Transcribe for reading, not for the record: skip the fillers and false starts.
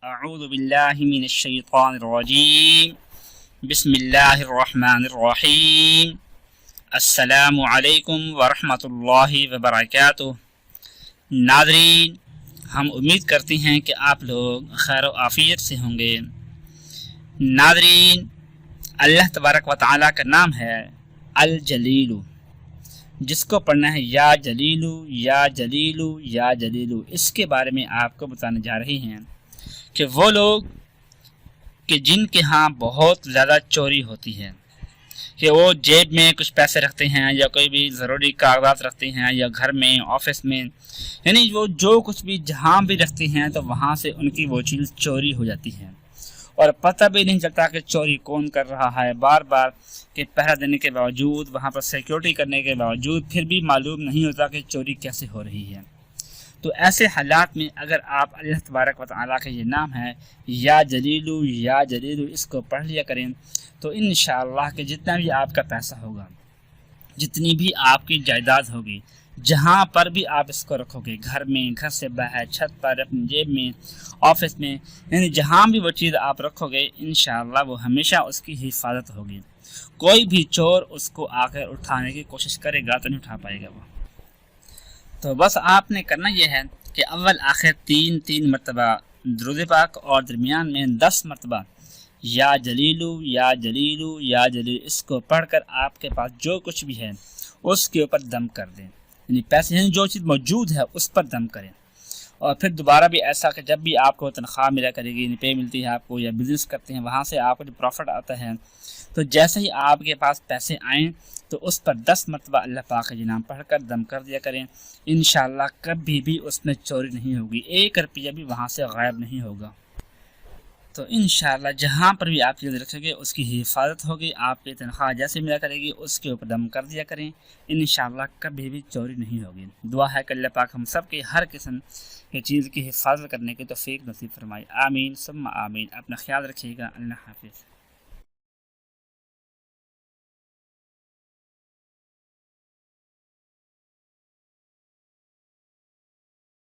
اعوذ باللہ من الشیطان الرجیم بسم اللہ الرحمن الرحیم السلام علیکم ورحمۃ اللہ وبرکاتہ۔ ناظرین، ہم امید کرتے ہیں کہ آپ لوگ خیر و عافیت سے ہوں گے۔ ناظرین، اللہ تبارک و تعالیٰ کا نام ہے الجلیل، جس کو پڑھنا ہے یا جلیلو یا جلیلو یا جلیلو۔ اس کے بارے میں آپ کو بتانے جا رہے ہیں کہ وہ لوگ کہ جن کے ہاں بہت زیادہ چوری ہوتی ہے، کہ وہ جیب میں کچھ پیسے رکھتے ہیں یا کوئی بھی ضروری کاغذات رکھتے ہیں یا گھر میں، آفس میں، یعنی وہ جو کچھ بھی جہاں بھی رکھتے ہیں تو وہاں سے ان کی وہ چیز چوری ہو جاتی ہے اور پتہ بھی نہیں چلتا کہ چوری کون کر رہا ہے۔ بار بار کہ پہرا دینے کے باوجود، وہاں پر سیکیورٹی کرنے کے باوجود پھر بھی معلوم نہیں ہوتا کہ چوری کیسے ہو رہی ہے۔ تو ایسے حالات میں اگر آپ اللہ تبارک و تعالیٰ کا یہ نام ہے یا جلیلو یا جلیلو، اس کو پڑھ لیا کریں تو انشاءاللہ کہ جتنا بھی آپ کا پیسہ ہوگا، جتنی بھی آپ کی جائیداد ہوگی، جہاں پر بھی آپ اس کو رکھو گے، گھر میں، گھر سے باہر، چھت پر، اپنی جیب میں، آفس میں، یعنی جہاں بھی وہ چیز آپ رکھو گے انشاءاللہ وہ ہمیشہ اس کی حفاظت ہوگی۔ کوئی بھی چور اس کو آ کر اٹھانے کی کوشش کرے گا تو نہیں اٹھا پائے گا وہ۔ تو بس آپ نے کرنا یہ ہے کہ اول آخر تین مرتبہ درود پاک اور درمیان میں 10 مرتبہ یا جلیلو یا جلیلو یا جلیلو، اس کو پڑھ کر آپ کے پاس جو کچھ بھی ہے اس کے اوپر دم کر دیں، یعنی پیسے، یعنی جو چیز موجود ہے اس پر دم کریں۔ اور پھر دوبارہ بھی ایسا کہ جب بھی آپ کو تنخواہ ملا کرے گی، یعنی پے ملتی ہے آپ کو، یا بزنس کرتے ہیں وہاں سے آپ کو جو پروفٹ آتا ہے، تو جیسے ہی آپ کے پاس پیسے آئیں تو اس پر 10 مرتبہ اللہ پاک کا نام پڑھ کر دم کر دیا کریں۔ انشاءاللہ کبھی بھی اس میں چوری نہیں ہوگی، 1 روپیہ بھی وہاں سے غائب نہیں ہوگا۔ تو انشاءاللہ جہاں پر بھی آپ چیز رکھیں گے اس کی حفاظت ہوگی۔ آپ کی تنخواہ جیسے ملا کرے گی اس کے اوپر دم کر دیا کریں، انشاءاللہ کبھی بھی چوری نہیں ہوگی۔ دعا ہے کہ اللہ پاک ہم سب کے ہر قسم کی چیز کی حفاظت کرنے کی توفیق نصیب فرمائے۔ آمین ثم آمین۔ اپنا خیال رکھیے گا۔ اللہ حافظ۔